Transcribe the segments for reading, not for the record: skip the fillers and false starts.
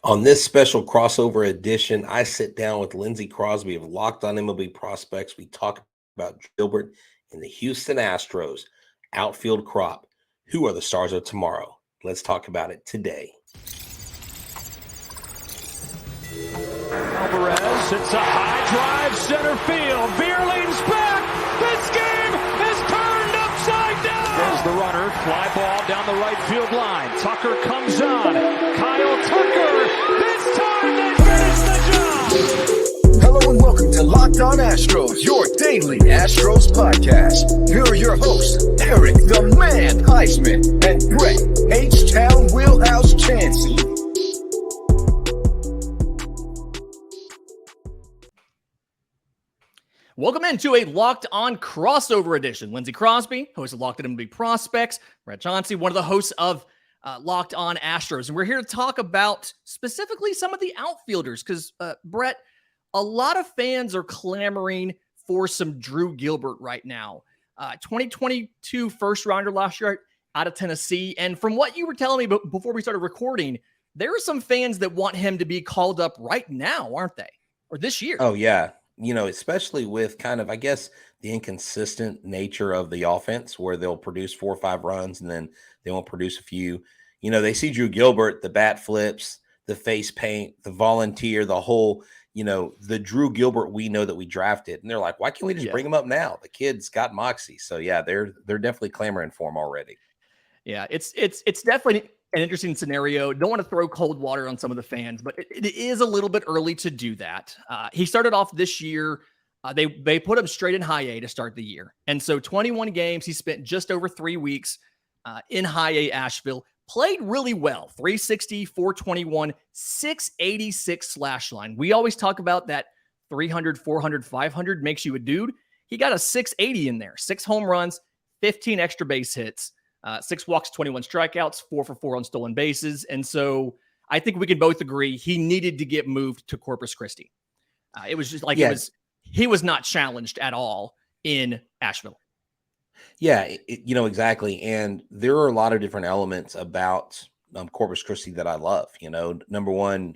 On this special crossover edition, I sit down with Lindsay Crosby of Locked on MLB Prospects. We talk about Drew Gilbert and the Houston Astros outfield crop. Who are the stars of tomorrow? Let's talk about it today. Alvarez hits a high drive center field. Beer leans back. This game is turned upside down. There's the runner. Fly ball down the right field line. Tucker comes on. Kyle Tucker. This time they finish the job. Hello and welcome to Locked on Astros, your daily Astros podcast. Here are your hosts, Eric the Man Huysman and Brett Htown Wheelhouse Chancey. Welcome into a Locked On crossover edition. Lindsay Crosby, host of Locked on MLB Prospects. Brett Chancey, one of the hosts of Locked On Astros. And we're here to talk about specifically some of the outfielders because, Brett, a lot of fans are clamoring for some Drew Gilbert right now. 2022 first rounder last year out of Tennessee. And from what you were telling me before we started recording, there are some fans that want him to be called up right now, aren't they? Or this year. Oh, yeah. You know, especially with kind of, I guess, the inconsistent nature of the offense where they'll produce 4 or 5 runs and then they won't produce a few. You know, they see Drew Gilbert, the bat flips, the face paint, the volunteer, the whole, you know, the Drew Gilbert we know that we drafted. And they're like, why can't we just bring him up now? The kid's got moxie. So, yeah, they're definitely clamoring for him already. Yeah, it's definitely an interesting scenario. Don't want to throw cold water on some of the fans, but it is a little bit early to do that. He started off this year. They put him straight in high A to start the year. And so 21 games, he spent just over 3 weeks in high A Asheville. Played really well, 360, 421, 686 slash line. We always talk about that 300, 400, 500 makes you a dude. He got a 680 in there, 6 home runs, 15 extra base hits. 6 walks, 21 strikeouts, 4 for 4 on stolen bases. And so I think we can both agree he needed to get moved to Corpus Christi. It was just like he was not challenged at all in Asheville. Yeah, you know, exactly. And there are a lot of different elements about Corpus Christi that I love. You know, number one,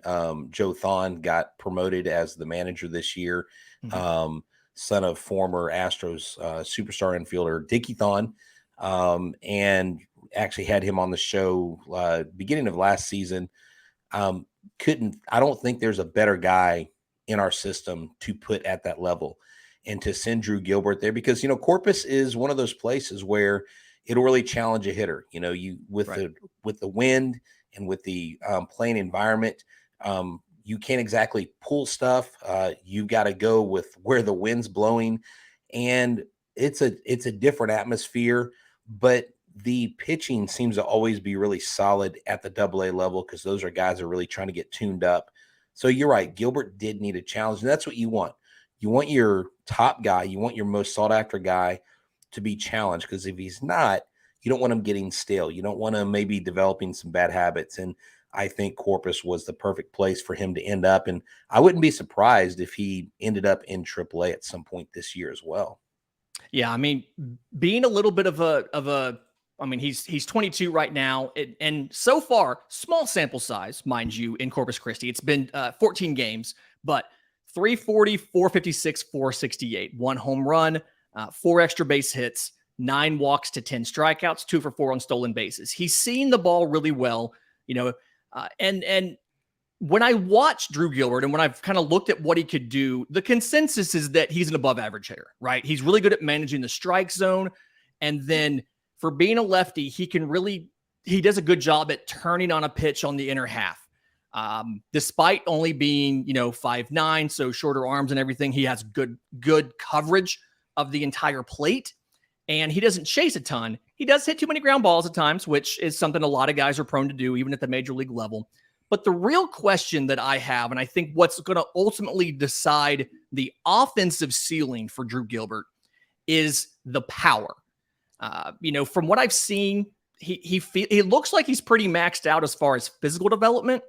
Joe Thon got promoted as the manager this year, son of former Astros superstar infielder Dickie Thon. And actually had him on the show beginning of last season. I don't think there's a better guy in our system to put at that level and to send Drew Gilbert there because, you know, Corpus is one of those places where it'll really challenge a hitter, you know, with the wind and with the playing environment, you can't exactly pull stuff. You've got to go with where the wind's blowing and it's a different atmosphere. But the pitching seems to always be really solid at the AA level because those are guys that are really trying to get tuned up. So you're right. Gilbert did need a challenge, and that's what you want. You want your top guy, you want your most sought-after guy to be challenged because if he's not, you don't want him getting stale. You don't want him maybe developing some bad habits. And I think Corpus was the perfect place for him to end up. And I wouldn't be surprised if he ended up in AAA at some point this year as well. Yeah, I mean, being a little bit I mean, he's 22 right now, and so far, small sample size, mind you, in Corpus Christi. It's been 14 games, but 340, 456, 468, 1 home run, 4 extra base hits, 9 walks to 10 strikeouts, 2 for 4 on stolen bases. He's seen the ball really well, you know, and when I watched Drew Gilbert and when I've kind of looked at what he could do, the consensus is that he's an above average hitter, right? He's really good at managing the strike zone. And then for being a lefty, he does a good job at turning on a pitch on the inner half. Despite only being, 5'9", so shorter arms and everything, he has good coverage of the entire plate. And he doesn't chase a ton. He does hit too many ground balls at times, which is something a lot of guys are prone to do, even at the major league level. But the real question that I have, and I think what's going to ultimately decide the offensive ceiling for Drew Gilbert is the power. From what I've seen, he looks like he's pretty maxed out as far as physical development.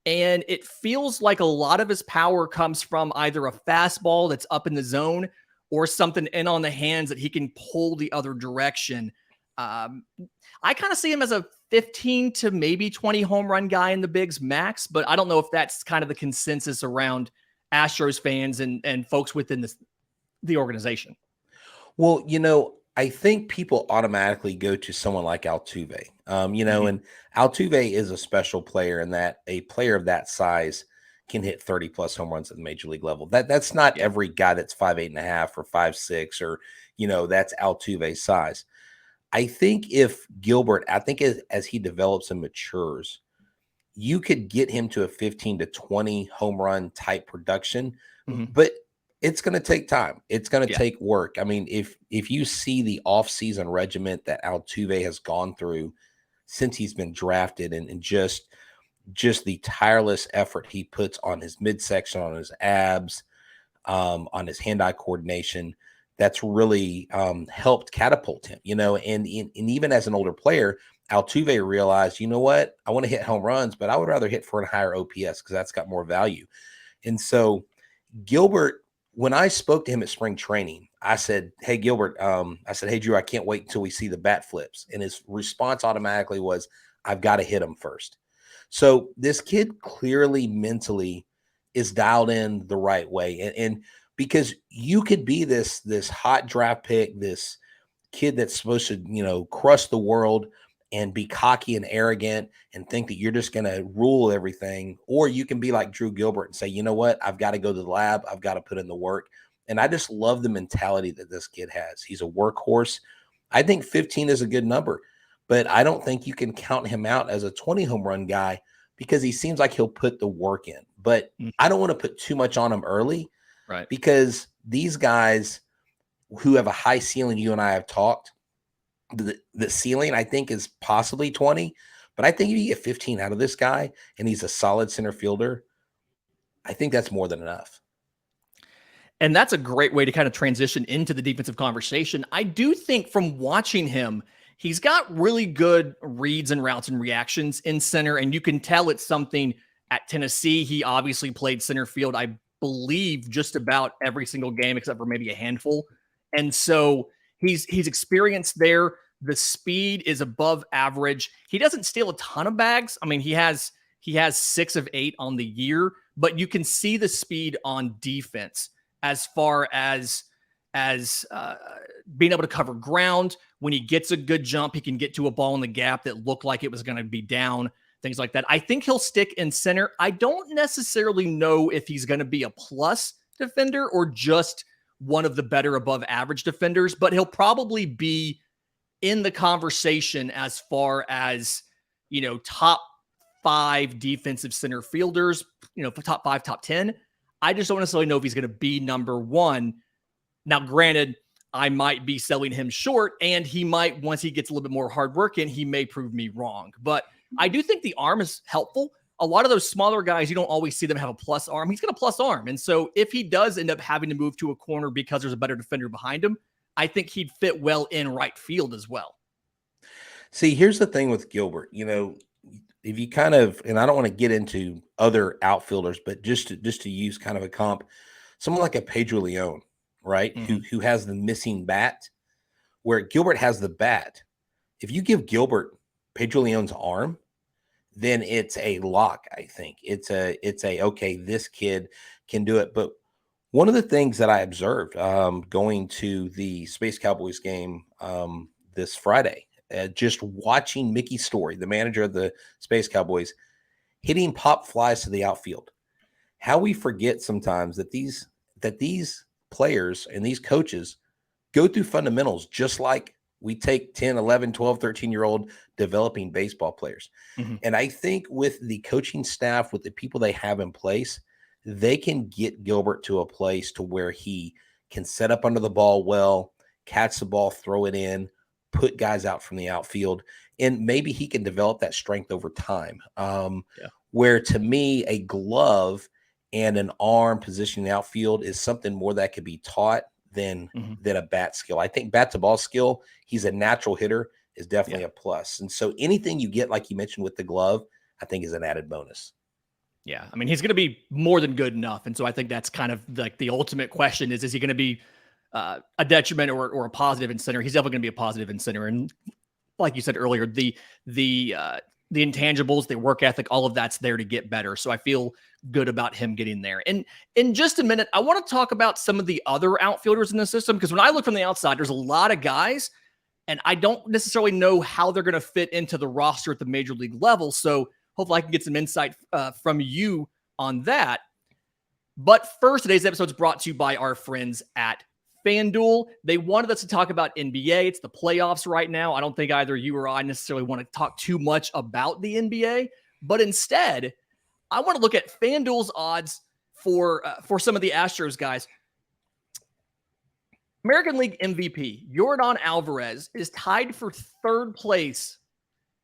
And it feels like a lot of his power comes from either a fastball that's up in the zone or something in on the hands that he can pull the other direction. I kind of see him as a 15 to maybe 20 home run guy in the bigs max, but I don't know if that's kind of the consensus around Astros fans and folks within the organization. Well, I think people automatically go to someone like Altuve. And Altuve is a special player in that a player of that size can hit 30 plus home runs at the major league level. That's not every guy that's 5'8.5" or 5'6" or that's Altuve's size. I think if Gilbert, as he develops and matures, you could get him to a 15 to 20 home run type production, but it's going to take time. It's going to take work. I mean, if you see the offseason regiment that Altuve has gone through since he's been drafted and just the tireless effort he puts on his midsection, on his abs, on his hand-eye coordination, that's really helped catapult him, and even as an older player, Altuve realized, you know what, I want to hit home runs, but I would rather hit for a higher OPS because that's got more value. And so Gilbert, when I spoke to him at spring training, I said, hey, Gilbert, I said, hey, Drew, I can't wait until we see the bat flips. And his response automatically was, I've got to hit him first. So this kid clearly mentally is dialed in the right way. And because you could be this hot draft pick, this kid that's supposed to, crush the world and be cocky and arrogant and think that you're just going to rule everything. Or you can be like Drew Gilbert and say, you know what, I've got to go to the lab. I've got to put in the work. And I just love the mentality that this kid has. He's a workhorse. I think 15 is a good number, but I don't think you can count him out as a 20 home run guy because he seems like he'll put the work in. But I don't want to put too much on him early, right? Because these guys who have a high ceiling, you and I have talked, the ceiling, I think, is possibly 20, but I think if you get 15 out of this guy and he's a solid center fielder, I think that's more than enough. And that's a great way to kind of transition into the defensive conversation. I do think from watching him, he's got really good reads and routes and reactions in center, and you can tell it's something at Tennessee. He obviously played center field, I believe, just about every single game except for maybe a handful. And so he's experienced there. The speed is above average. He doesn't steal a ton of bags. I mean, he has 6 of 8 on the year, but you can see the speed on defense as far as being able to cover ground. When he gets a good jump, he can get to a ball in the gap that looked like it was going to be down, things like that. I think he'll stick in center. I don't necessarily know if he's going to be a plus defender or just one of the better above average defenders, but he'll probably be in the conversation as far as, top 5 defensive center fielders, top 5, top 10. I just don't necessarily know if he's going to be number 1. Now, granted, I might be selling him short, and he might, once he gets a little bit more hard work in, he may prove me wrong. But I do think the arm is helpful. A lot of those smaller guys, you don't always see them have a plus arm. He's got a plus arm. And so if he does end up having to move to a corner because there's a better defender behind him, I think he'd fit well in right field as well. See, here's the thing with Gilbert, if you kind of, and I don't want to get into other outfielders, but just to use kind of a comp, someone like a Pedro Leon, right? Who has the missing bat, where Gilbert has the bat. If you give Gilbert Pedro Leon's arm, then it's a lock. I think it's a okay, this kid can do it. But one of the things that I observed going to the Space Cowboys game this Friday, just watching Mickey Story, the manager of the Space Cowboys, hitting pop flies to the outfield. How we forget sometimes that these players and these coaches go through fundamentals just like we take 10, 11, 12, 13-year-old developing baseball players. And I think with the coaching staff, with the people they have in place, they can get Gilbert to a place to where he can set up under the ball well, catch the ball, throw it in, put guys out from the outfield, and maybe he can develop that strength over time. Where to me, a glove and an arm positioning the outfield is something more that could be taught than a bat skill. I think bat to ball skill, he's a natural hitter, is definitely a plus. And so anything you get, like you mentioned with the glove, I think is an added bonus. Yeah. I mean, he's going to be more than good enough. And so I think that's kind of like the ultimate question is he going to be a detriment or a positive in center? He's definitely going to be a positive in center. And like you said earlier, the intangibles, the work ethic, all of that's there to get better. So I feel good about him getting there. And in just a minute, I want to talk about some of the other outfielders in the system, because when I look from the outside, there's a lot of guys, and I don't necessarily know how they're going to fit into the roster at the major league level. So hopefully I can get some insight from you on that. But first, today's episode is brought to you by our friends at FanDuel. They wanted us to talk about NBA. It's the playoffs right now. I don't think either you or I necessarily want to talk too much about the NBA, but instead, I want to look at FanDuel's odds for some of the Astros guys. American League MVP Yordan Alvarez is tied for third place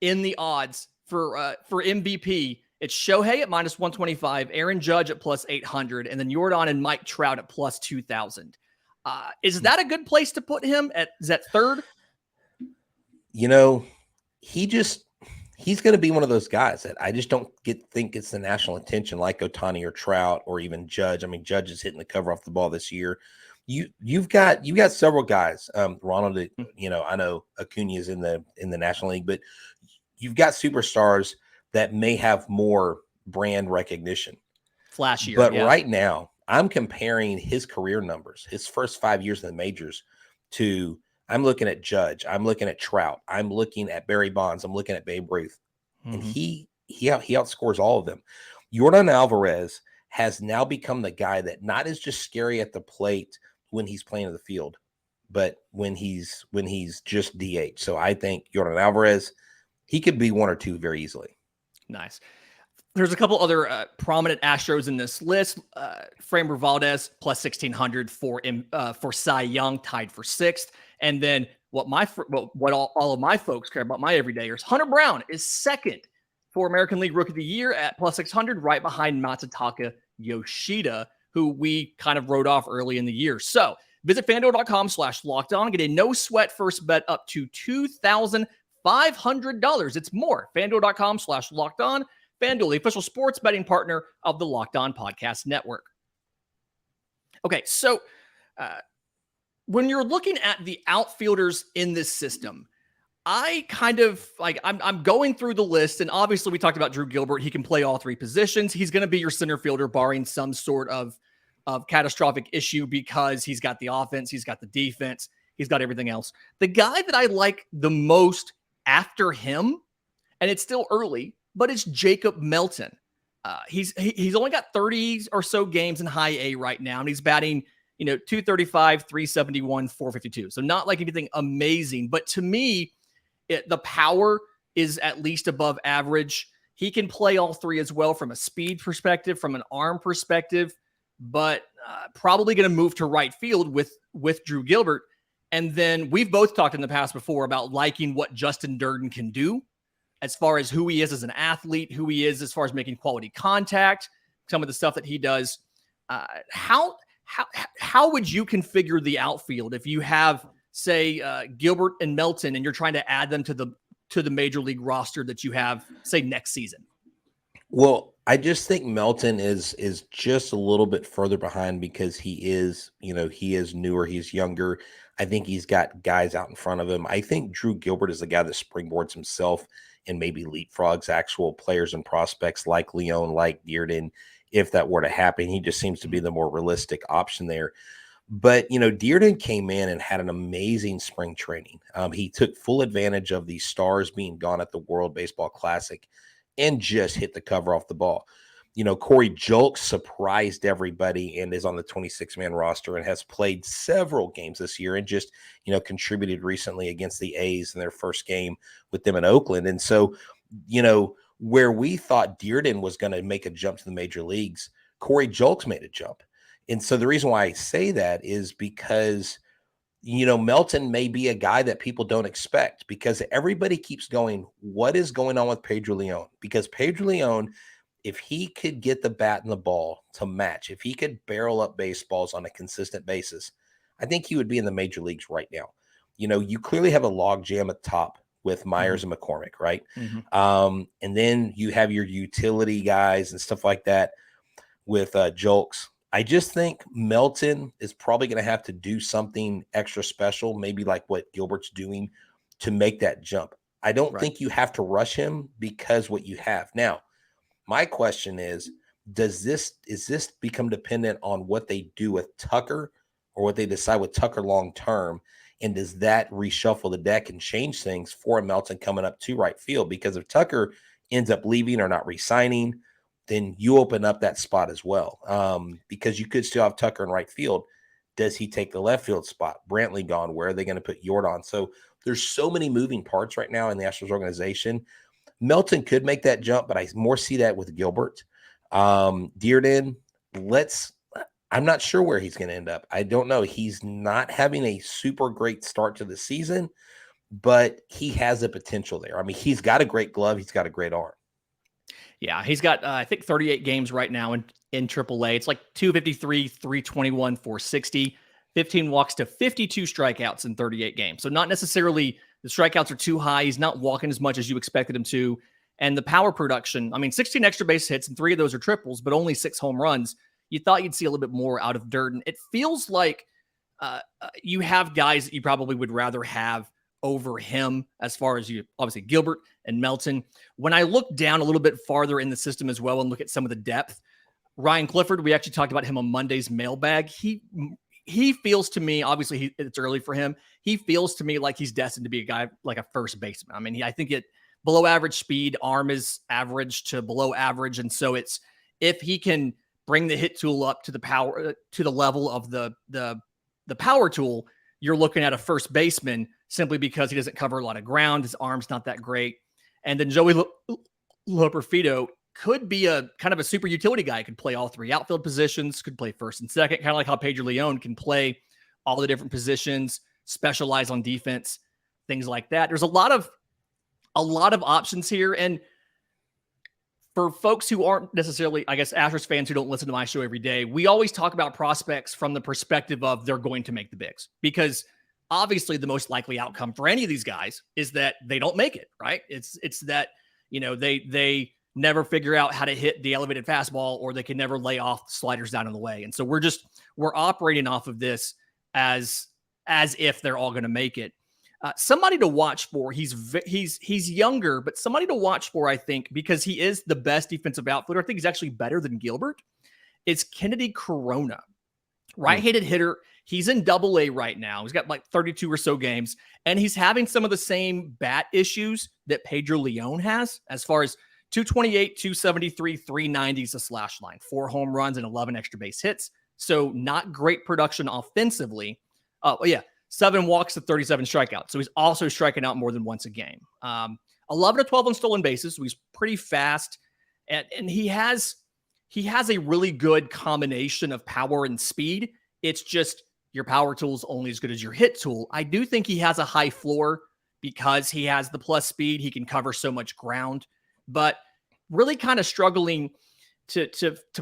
in the odds for MVP. It's Shohei at minus 125, Aaron Judge at plus 800, and then Yordan and Mike Trout at plus 2,000. Is that a good place to put him is that third? You know, he's going to be one of those guys that I just don't think it's the national attention like Ohtani or Trout or even Judge. I mean, Judge is hitting the cover off the ball this year. You've got several guys. Ronald, I know Acuna is in the National League, but you've got superstars that may have more brand recognition, flashier. But right now, I'm comparing his career numbers, his first 5 years in the majors, to I'm looking at Judge, I'm looking at Trout, I'm looking at Barry Bonds, I'm looking at Babe Ruth, and he outscores all of them. Yordan Alvarez has now become the guy that not is just scary at the plate when he's playing in the field, but when he's just DH. So I think Yordan Alvarez, he could be one or two very easily. Nice. There's a couple other prominent Astros in this list. Framber Valdez plus 1,600 for Cy Young, tied for sixth. And then what all of my folks care about, my everydayers, Hunter Brown is second for American League Rookie of the Year at plus 600, right behind Masataka Yoshida, who we kind of wrote off early in the year. So visit FanDuel.com/lockedon, get a no sweat first bet up to $2,500. It's more. FanDuel.com/lockedon. FanDuel, the official sports betting partner of the Locked On Podcast Network. Okay, so when you're looking at the outfielders in this system, I kind of I'm going through the list, and obviously we talked about Drew Gilbert. He can play all three positions. He's going to be your center fielder, barring some sort of catastrophic issue, because he's got the offense, he's got the defense, he's got everything else. The guy that I like the most after him, and it's still early, but it's Jacob Melton. He's only got 30 or so games in high A right now, and he's batting, 235, 371, 452. So not like anything amazing, but to me, the power is at least above average. He can play all three as well from a speed perspective, from an arm perspective, but probably going to move to right field with Drew Gilbert. And then we've both talked in the past before about liking what Justin Durden can do as far as who he is as an athlete, who he is as far as making quality contact, some of the stuff that he does. How would you configure the outfield if you have, say, Gilbert and Melton, and you're trying to add them to the major league roster that you have, say, next season? Well, I just think Melton is just a little bit further behind because he is newer, he's younger. I think he's got guys out in front of him. I think Drew Gilbert is the guy that springboards himself and maybe leapfrogs actual players and prospects like Leon, like Dearden. If that were to happen, he just seems to be the more realistic option there. But, Dearden came in and had an amazing spring training. He took full advantage of the stars being gone at the World Baseball Classic and just hit the cover off the ball. Corey Julks surprised everybody and is on the 26-man roster and has played several games this year and just, contributed recently against the A's in their first game with them in Oakland. And so, where we thought Dearden was going to make a jump to the major leagues, Corey Julks made a jump. And so the reason why I say that is because, Melton may be a guy that people don't expect, because everybody keeps going, what is going on with Pedro Leon? Because Pedro Leon, if he could get the bat and the ball to match, if he could barrel up baseballs on a consistent basis, I think he would be in the major leagues right now. You clearly have a log jam at top with Myers and McCormick, right? And then you have your utility guys and stuff like that with Julks. I just think Melton is probably going to have to do something extra special, maybe like what Gilbert's doing, to make that jump. I don't Right. think you have to rush him because what you have. Now, my question is this become dependent on what they do with Tucker or what they decide with Tucker long term? And does that reshuffle the deck and change things for Melton coming up to right field? Because if Tucker ends up leaving or not re-signing, then you open up that spot as well. Because you could still have Tucker in right field. Does he take the left field spot? Brantley gone. Where are they going to put Yordan? So there's so many moving parts right now in the Astros organization. Melton could make that jump, but I more see that with Gilbert. Dearden, I'm not sure where he's going to end up. I don't know. He's not having a super great start to the season, but he has a potential there. I mean, he's got a great glove. He's got a great arm. Yeah, he's got, I think, 38 games right now in AAA. It's like 253, 321, 460, 15 walks to 52 strikeouts in 38 games. So not necessarily the strikeouts are too high. He's not walking as much as you expected him to. And the power production, I mean, 16 extra base hits and 3 of those are triples, but only 6 home runs. You thought you'd see a little bit more out of Durden. It feels like you have guys that you probably would rather have over him as far as you, obviously Gilbert and Melton. When I look down a little bit farther in the system as well and look at some of the depth, Ryan Clifford, we actually talked about him on Monday's mailbag. He feels to me, obviously it's early for him. He feels to me like he's destined to be a guy like a first baseman. I mean, I think below average speed, arm is average to below average. And so it's, if he can bring the hit tool up to the power, to the level of the power tool, you're looking at a first baseman simply because he doesn't cover a lot of ground. His arm's not that great. And then Joey Loperfido could be a kind of a super utility guy. Could play all 3 outfield positions, could play first and second, kind of like how Pedro Leon can play all the different positions, specialize on defense, things like that. There's a lot of options here. And for folks who aren't necessarily, I guess, Astros fans who don't listen to my show every day, we always talk about prospects from the perspective of they're going to make the bigs, because obviously the most likely outcome for any of these guys is that they don't make it, right? It's that, they never figure out how to hit the elevated fastball, or they can never lay off the sliders down in the way. And so we're operating off of this as if they're all going to make it. Somebody to watch for. He's younger, but somebody to watch for, I think, because he is the best defensive outfielder. I think he's actually better than Gilbert. It's Kennedy Corona, right-handed hitter. He's in Double-A right now. He's got like 32 or so games, and he's having some of the same bat issues that Pedro Leon has, as far as 228, 273, 390 is a slash line, 4 home runs and 11 extra base hits. So not great production offensively. 7 walks to 37 strikeouts. So he's also striking out more than once a game. 11 to 12 on stolen bases. So he's pretty fast. And he has a really good combination of power and speed. It's just your power tool is only as good as your hit tool. I do think he has a high floor because he has the plus speed. He can cover so much ground, but really kind of struggling to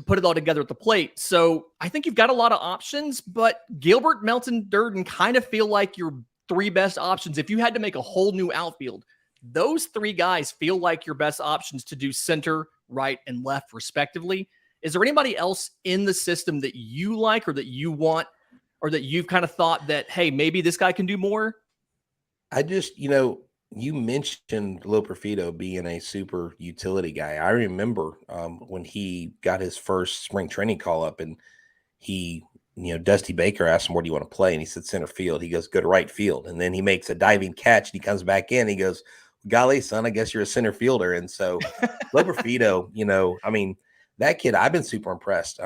put it all together at the plate. So I think you've got a lot of options, but Gilbert, Melton, Durden kind of feel like your 3 best options. If you had to make a whole new outfield, those 3 guys feel like your best options to do center, right, and left respectively. Is there anybody else in the system that you like or that you want, or that you've kind of thought that, hey, maybe this guy can do more? I just, you mentioned Loperfido being a super utility guy. I remember when he got his first spring training call up, and Dusty Baker asked him, where do you want to play? And he said center field. He goes, go to right field. And then he makes a diving catch and he comes back in. He goes, golly, son, I guess you're a center fielder. And so Loperfido, I mean, that kid, I've been super impressed.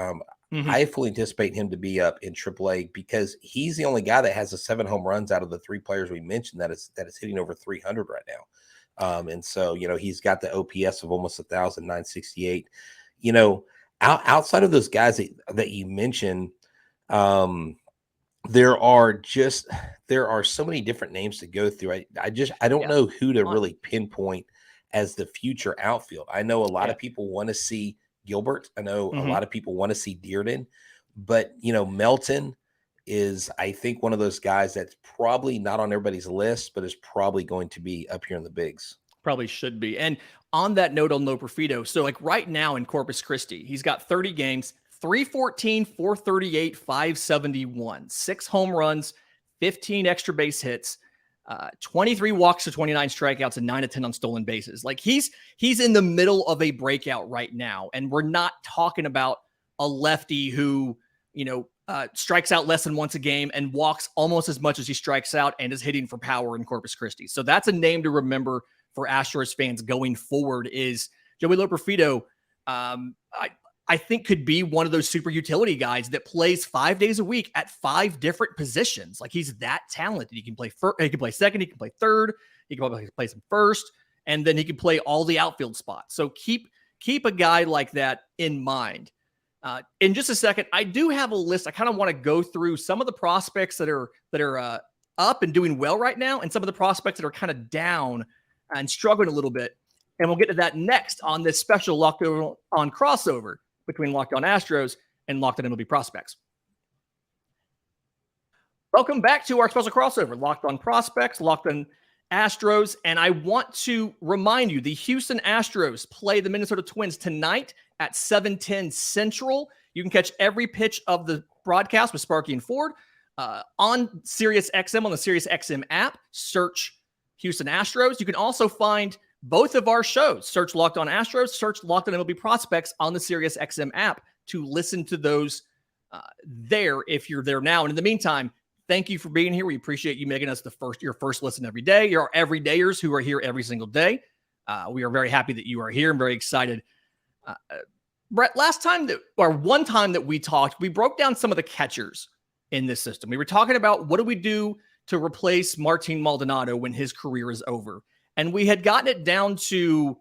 I fully anticipate him to be up in AAA because he's the only guy that has the 7 home runs out of the 3 players we mentioned that is hitting over 300 right now. And so, he's got the OPS of almost 1,000, 968. Outside of those guys that you mentioned, there are so many different names to go through. I don't know who to really pinpoint as the future outfield. I know a lot of people want to see Gilbert. I know a lot of people want to see Dearden, but Melton is, I think, one of those guys that's probably not on everybody's list, but is probably going to be up here in the bigs. Probably should be. And on that note on Loperfido, so like right now in Corpus Christi, he's got 30 games, 314, 438, 571, 6 home runs, 15 extra base hits. 23 walks to 29 strikeouts and 9 to 10 on stolen bases. Like he's in the middle of a breakout right now. And we're not talking about a lefty who, strikes out less than once a game and walks almost as much as he strikes out and is hitting for power in Corpus Christi. So that's a name to remember for Astros fans going forward is Joey Loperfido. I think could be one of those super utility guys that plays 5 days a week at 5 different positions. Like he's that talented. He can play he can play second, he can play third, he can probably play some first, and then he can play all the outfield spots. So keep a guy like that in mind. In just a second, I do have a list. I kind of want to go through some of the prospects that are up and doing well right now, and some of the prospects that are kind of down and struggling a little bit. And we'll get to that next on this special Locked On crossover between Locked On Astros and Locked On MLB Prospects. Welcome back to our special crossover, Locked On Prospects, Locked On Astros. And I want to remind you, the Houston Astros play the Minnesota Twins tonight at 7:10 Central. You can catch every pitch of the broadcast with Sparky and Ford on Sirius XM, on the Sirius XM app. Search Houston Astros. You can also find both of our shows. Search Locked On Astros, search Locked On MLB Prospects on the Sirius XM app to listen to those there if you're there now. And in the meantime, thank you for being here. We appreciate you making us your first listen every day. You're our everydayers who are here every single day. We are very happy that you are here. I'm very excited. Brett, one time that we talked, we broke down some of the catchers in this system. We were talking about what do we do to replace Martin Maldonado when his career is over. And we had gotten it down to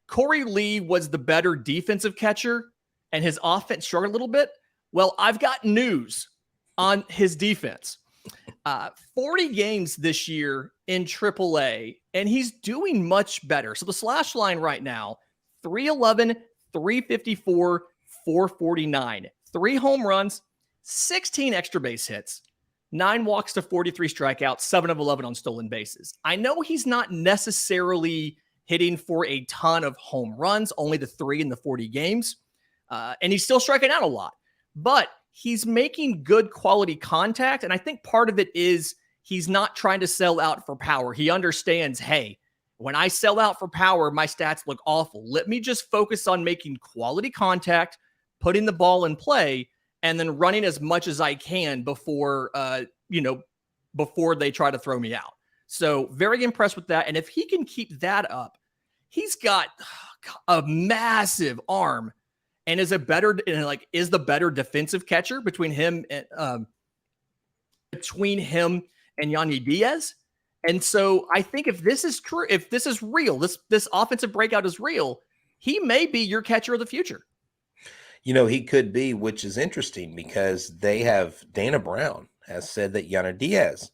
Corey Lee was the better defensive catcher and his offense struggled a little bit. Well, I've got news on his defense. 40 games this year in AAA, and he's doing much better. So the slash line right now, 311, 354, 449, 3 home runs, 16 extra base hits, 9 walks to 43 strikeouts, 7 of 11 on stolen bases. I know he's not necessarily hitting for a ton of home runs, only the 3 in the 40 games. And he's still striking out a lot, but he's making good quality contact. And I think part of it is he's not trying to sell out for power. He understands, hey, when I sell out for power, my stats look awful. Let me just focus on making quality contact, putting the ball in play, and then running as much as I can before they try to throw me out. So very impressed with that. And if he can keep that up, he's got a massive arm and is the better defensive catcher between him and Yandy Diaz. And so I think if this is true, if this is real, this offensive breakout is real, he may be your catcher of the future. He could be, which is interesting because Dana Brown has said that Yandy Diaz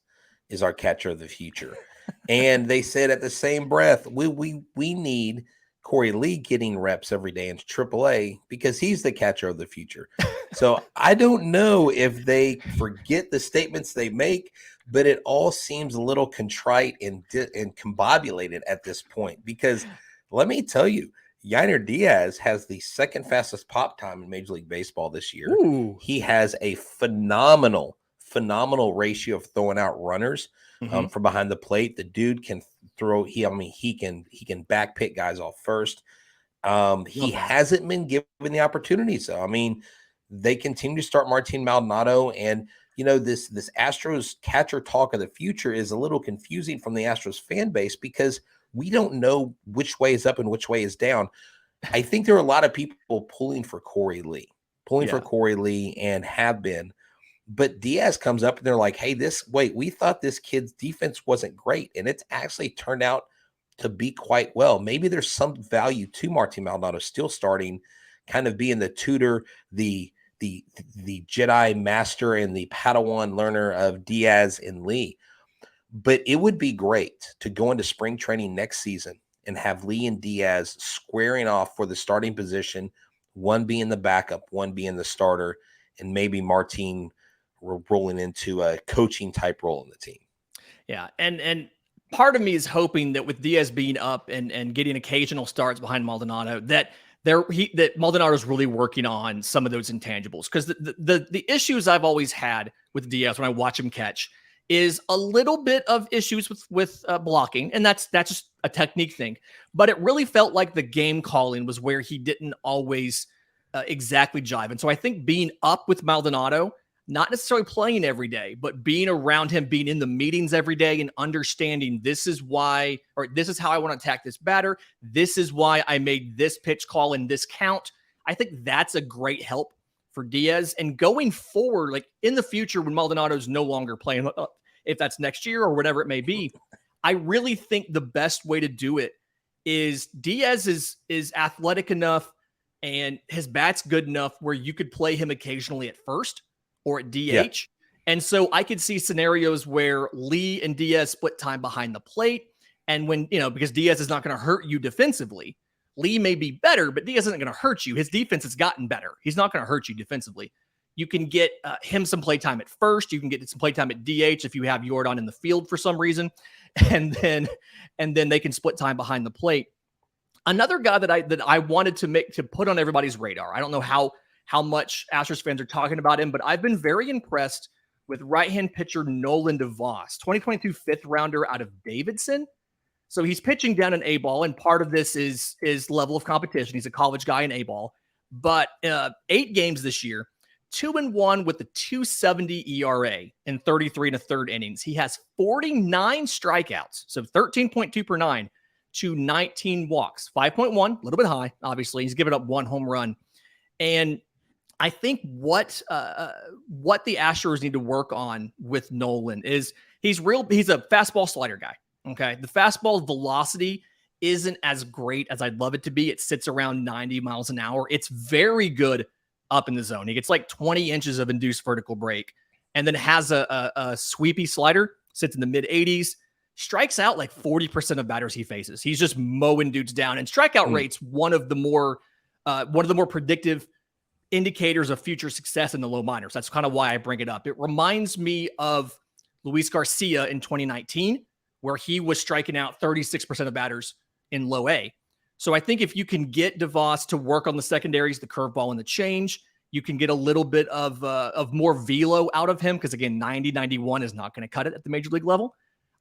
is our catcher of the future. And they said at the same breath, we need Corey Lee getting reps every day in AAA because he's the catcher of the future. So I don't know if they forget the statements they make, but it all seems a little contrite and combobulated at this point because let me tell you, Yandy Diaz has the second fastest pop time in Major League Baseball this year. Ooh. He has a phenomenal ratio of throwing out runners from behind the plate. The dude can throw. He can backpick guys off first. He hasn't been given the opportunities. So, they continue to start Martin Maldonado, and this Astros catcher talk of the future is a little confusing from the Astros fan base because we don't know which way is up and which way is down. I think there are a lot of people pulling for Corey Lee and have been, but Diaz comes up and they're like, hey, we thought this kid's defense wasn't great. And it's actually turned out to be quite well. Maybe there's some value to Martin Maldonado still starting, kind of being the tutor, the Jedi master and the Padawan learner of Diaz and Lee. But it would be great to go into spring training next season and have Lee and Diaz squaring off for the starting position, one being the backup, one being the starter, and maybe Martin rolling into a coaching type role in the team. Yeah. And part of me is hoping that with Diaz being up and getting occasional starts behind Maldonado, that Maldonado is really working on some of those intangibles. Because the issues I've always had with Diaz when I watch him catch is a little bit of issues with blocking, and that's just a technique thing. But it really felt like the game calling was where he didn't always exactly jive. And so I think being up with Maldonado, not necessarily playing every day, but being around him, being in the meetings every day and understanding this is why, or this is how I want to attack this batter. This is why I made this pitch call in this count. I think that's a great help for Diaz. And going forward, like in the future, when Maldonado's no longer playing, if that's next year or whatever it may be, I really think the best way to do it is Diaz is athletic enough and his bat's good enough where you could play him occasionally at first or at DH. Yeah. And so I could see scenarios where Lee and Diaz split time behind the plate. And when, because Diaz is not going to hurt you defensively, Lee may be better, but Diaz isn't going to hurt you. His defense has gotten better. He's not going to hurt you defensively. You can get him some playtime at first. You can get some playtime at DH if you have Yordan in the field for some reason. And then they can split time behind the plate. Another guy that I wanted to put on everybody's radar. I don't know how much Astros fans are talking about him, but I've been very impressed with right-hand pitcher Nolan DeVos, 2022 fifth rounder out of Davidson. So he's pitching down an A-ball, and part of this is level of competition. He's a college guy in A-ball. But 8 games this year, 2-1 with the 2.70 ERA in 33 1/3 innings. He has 49 strikeouts, so 13.2 per 9 to 19 walks. 5.1, a little bit high, obviously. He's given up 1 home run. And I think what the Astros need to work on with Nolan is he's a fastball slider guy. Okay. The fastball velocity isn't as great as I'd love it to be. It sits around 90 miles an hour. It's very good up in the zone. He gets like 20 inches of induced vertical break and then has a sweepy slider, sits in the mid 80s, strikes out like 40% of batters he faces. He's just mowing dudes down, and strikeout rate's one of the more predictive indicators of future success in the low minors. That's kind of why I bring it up. It reminds me of Luis Garcia in 2019, where he was striking out 36% of batters in low A. So I think if you can get DeVos to work on the secondaries, the curveball and the change, you can get a little bit of more velo out of him. Because again, 90, 91 is not going to cut it at the major league level.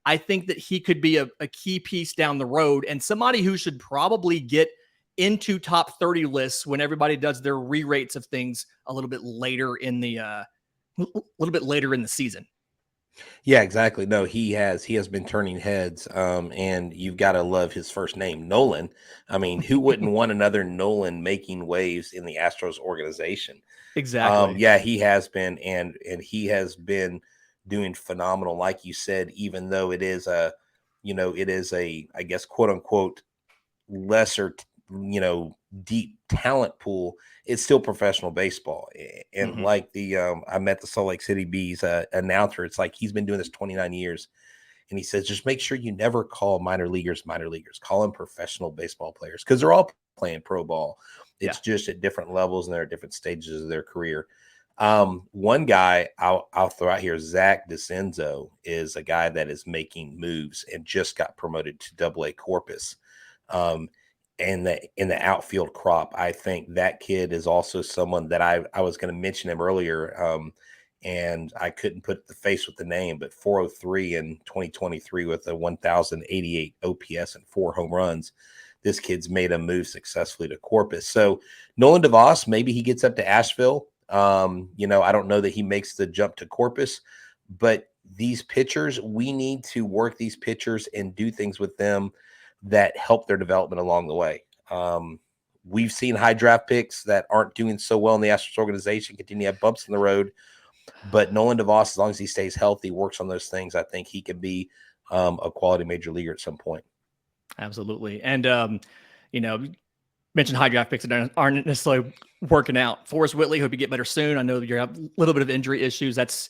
I think that he could be a key piece down the road and somebody who should probably get into top 30 lists when everybody does their re-rates of things a little bit later in the season. Yeah, exactly. No, he has been turning heads. And you've got to love his first name, Nolan. I mean, who wouldn't want another Nolan making waves in the Astros organization? Exactly. Yeah, he has been, and he has been doing phenomenal. Like you said, even though it is a, I guess, quote unquote, lesser, deep talent pool, it's still professional baseball. And like I met the Salt Lake City Bees announcer. It's like he's been doing this 29 years. And he says, just make sure you never call minor leaguers. Call them professional baseball players, because they're all playing pro ball. It's just at different levels and they're at different stages of their career. One guy I'll throw out here, Zach DeCenzo, is a guy that is making moves and just got promoted to Double-A Corpus. And in the outfield crop, I think that kid is also someone that I was going to mention him earlier, and I couldn't put the face with the name, but 403 in 2023 with a 1,088 OPS and 4 home runs. This kid's made a move successfully to Corpus. So Nolan DeVos, maybe he gets up to Asheville. I don't know that he makes the jump to Corpus, but these pitchers, we need to work these pitchers and do things with them that help their development along the way. We've seen high draft picks that aren't doing so well in the Astros organization continue to have bumps in the road, but Nolan DeVos, as long as he stays healthy, works on those things, I think he could be a quality major leaguer at some point. Absolutely. And, mentioned high draft picks that aren't necessarily working out. Forrest Whitley, hope you get better soon. I know that you have a little bit of injury issues. That's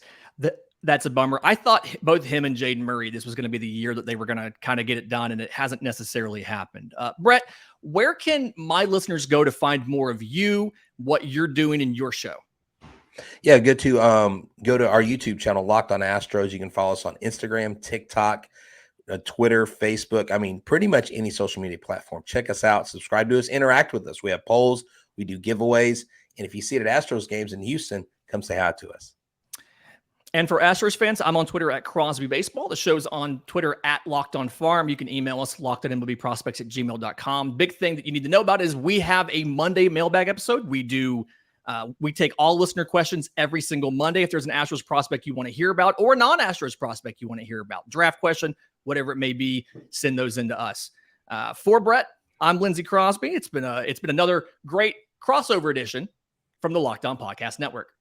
a bummer. I thought both him and Jaden Murray, this was going to be the year that they were going to kind of get it done, and it hasn't necessarily happened. Brett, where can my listeners go to find more of you, what you're doing in your show? Yeah, go to our YouTube channel, Locked On Astros. You can follow us on Instagram, TikTok, Twitter, Facebook. I mean, pretty much any social media platform. Check us out, subscribe to us, interact with us. We have polls, we do giveaways. And if you see it at Astros games in Houston, come say hi to us. And for Astros fans, I'm on Twitter at Crosby Baseball. The show's on Twitter at Locked On Farm. You can email us, lockedonmlbprospects@gmail.com. Big thing that you need to know about is we have a Monday mailbag episode. We take all listener questions every single Monday. If there's an Astros prospect you want to hear about or a non-Astros prospect you want to hear about, draft question, whatever it may be, send those into us. For Brett, I'm Lindsay Crosby. It's been another great crossover edition from the Locked On Podcast Network.